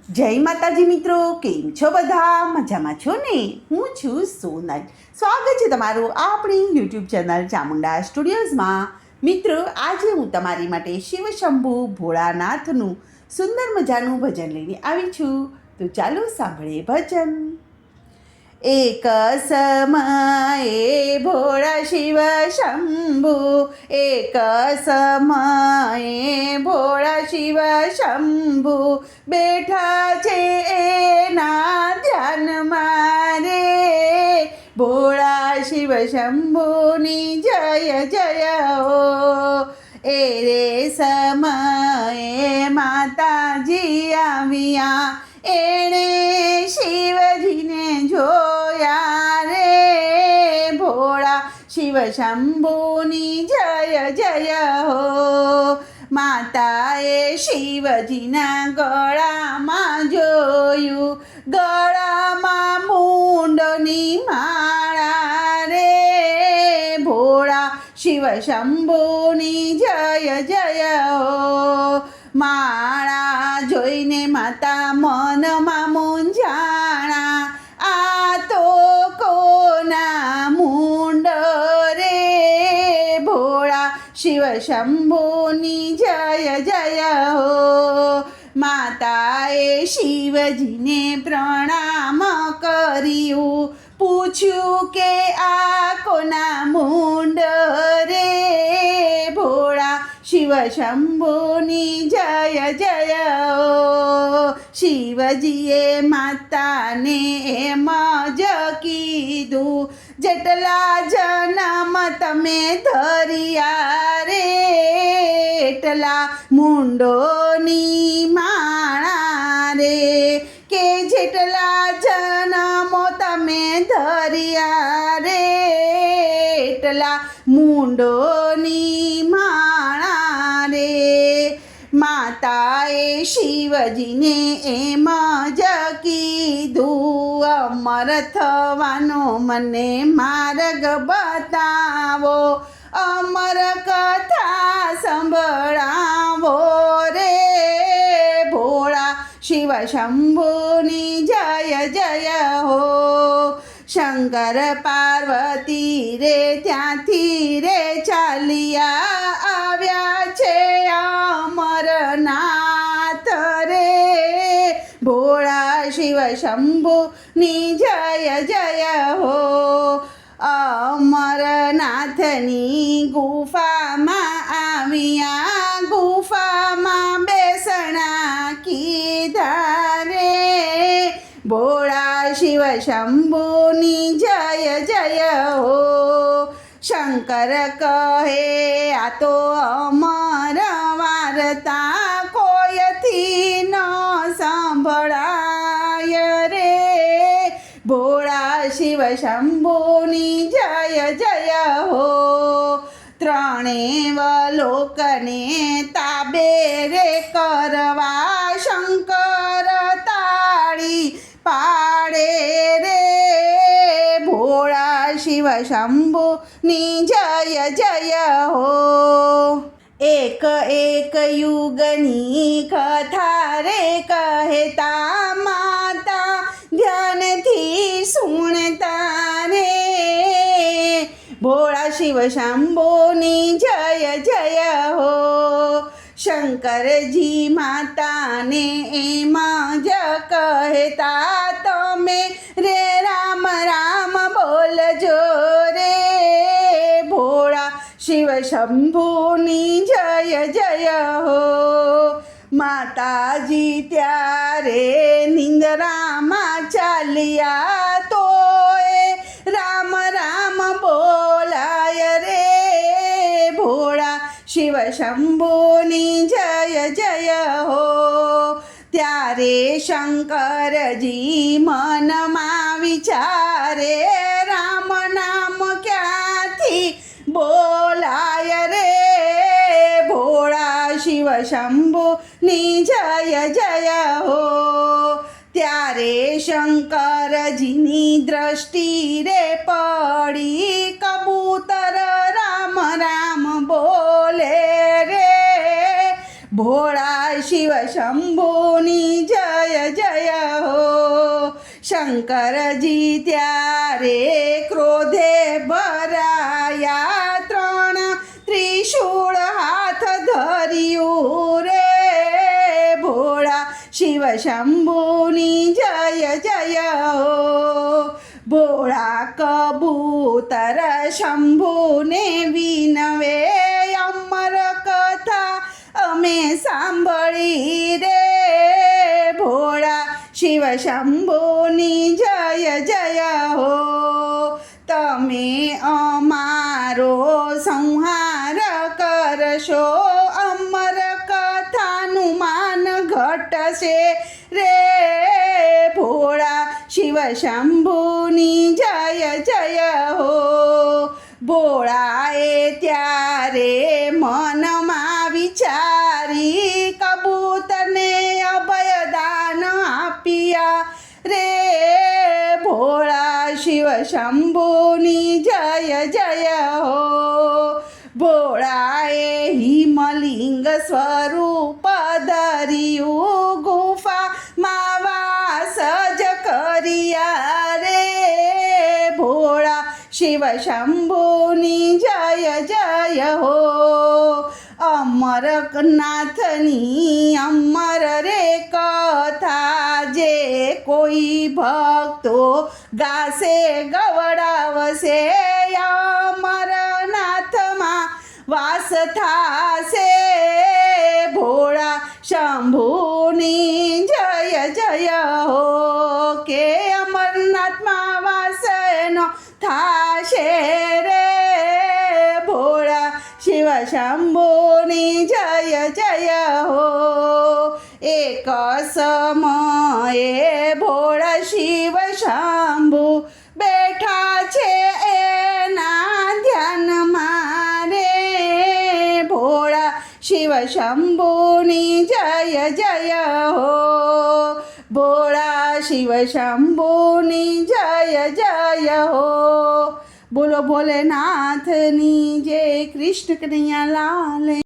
જય માતાજી મિત્રો, કેમ છો બધા? મજામાં છો ને? હું છું સોનલ. સ્વાગત છે તમારું આપણી યુટ્યુબ ચેનલ ચામુંડા સ્ટુડિયોઝમાં. મિત્રો, આજે હું તમારી માટે શિવશંભુ ભોળાનાથનું સુંદર મજાનું ભજન લઈને આવી છું. તો ચાલો સાંભળીએ ભજન. એક સમયે ભોળા શિવ શંભુ, એક સમયે ભોળા શિવ શંભુ બેઠા છે એના ધ્યાનમાં રે. ભોળા શિવ શંભુની જય જય હો. એ રે સમયે માતાજી આવ્યા, એણે શિવજીને જોયા રે. ભોળા શિવ શંભુની જય જય હો. માતાએ શિવજીના ગળામાં જોયું, ગળામાં મુંડની માળા રે. ભોળા શિવ શંભુની જય જય હો. માળા જોઈને માતા મનમાં મૂંઝાણા, આ તો કોના મુંડ રે. ભોળા શિવ શંભુની જય જય હો. માતાએ શિવજીને પ્રણામ કર્યું, પૂછ્યું કે આ કોના મુંડ રે. ભોળા શિવ શંભુની જય જય હો. શિવજીએ માતાને એમ જ કીધું, જેટલા જન્મ તમે ધર્યા રે, એટલા મુંડોની માળા રે. કે જેટલા જન્મો તમે ધર્યા રે, એટલા મુંડોની માળા રે. માતાએ શિવજીને એમ જ કીધું, અમર થવાનો મને માર્ગ બતાવો, અમર કથા સંભળાવો રે. ભોળા શિવ શંભુની જય જય હો. શંકર પાર્વતી રે ત્યાંથી રે ચાલ્યા આવ્યા છે અમરનાથ રે. ભોળા શિવ શંભુની જય જય હો. અમરનાથની ગુફામાં આવ્યા, ગુફામાં બેસણા કીધા રે. ભોળા શિવ શંભુની જય જય હો. શંકર કહે આ તો અમર વાર્તા, કોઈથી ન સાંભળાય રે. ભોળા શિવ શંભુની જય જય હો. ત્રણે લોકને તાબે રે કરવા, શંકર તાળી પાડે રે. ભોળા શિવ શંભુની જય જય હો. એક એક યુગની કથા રે કહેતા, માતા ધ્યાનથી સુણતા રે. ભોળા શિવ શંભુની જય જય હો. શંકરજી માતાને એમ જ કહેતા, તમે રે રામ રામ બોલજો રે. ભોળા શિવ શંભુની જય જય હો. માતાજી ત્યારે નિંદ્રામાં ચાલ્યા, તો રામ રામ બોલાય રે. ભોળા શિવ શંભુની જય જય હો. ત્યારે શંકરજી મનમાં વિચારે, રામ નામ ક્યાંથી બોલાય રે. ભોળા શિવ શંભુની જય જય હો. ત્યારે શંકરજીની દ્રષ્ટિ રે પડી, કબૂતર રામ રામ બોલે રે. ભોળા શિવ શંભુની જય જય હો શંકરજી ત્યારે ક્રોધે ભરાયા ત્રણ ત્રિશૂળ હાથ ધર્યું રે ભોળા શિવ શંભુની જય જય હો ભોળા કબૂતર શંભુને વિનવે અમર કથા અમે સાંભળી રે ભોળા શિવ શંભુની જય જય હો તમે અમારો સંહાર કરશો અમર કથાનું માન ઘટશે રે ભોળા શિવ શંભુની જય જય હો ભોળાએ ત્યારે મનમાં વિચારી કબૂતરને અભયદાન આપ્યા રે ભોળા શિવ શંભુની જય જય હો ભોળાએ હિમલિંગ સ્વરૂપ ધર્યું ગુફામાં વાસ જ કર્યા રે ભોળા શિવ શંભુની જય જય હો અમરનાથની અમર રે કથા જે કોઈ ભક્તો ગાશે ગવડાવશે અમરનાથમાં વાસ થાશે ભોળા શંભુની જય જય હો કે અમરનાથમાં વાસ એનો થાશે રે ભોળા શિવ શંભુની જય જય હો એક સમયે ભોળા શિવ શંભુ બેઠા છે એના ધ્યાનમાં રે ભોળા શિવ શંભુની જય જય હો ભોળા શિવ શંભુની જય જય હો બોલો ભોલેનાથની જય કૃષ્ણ કનૈયા લાલ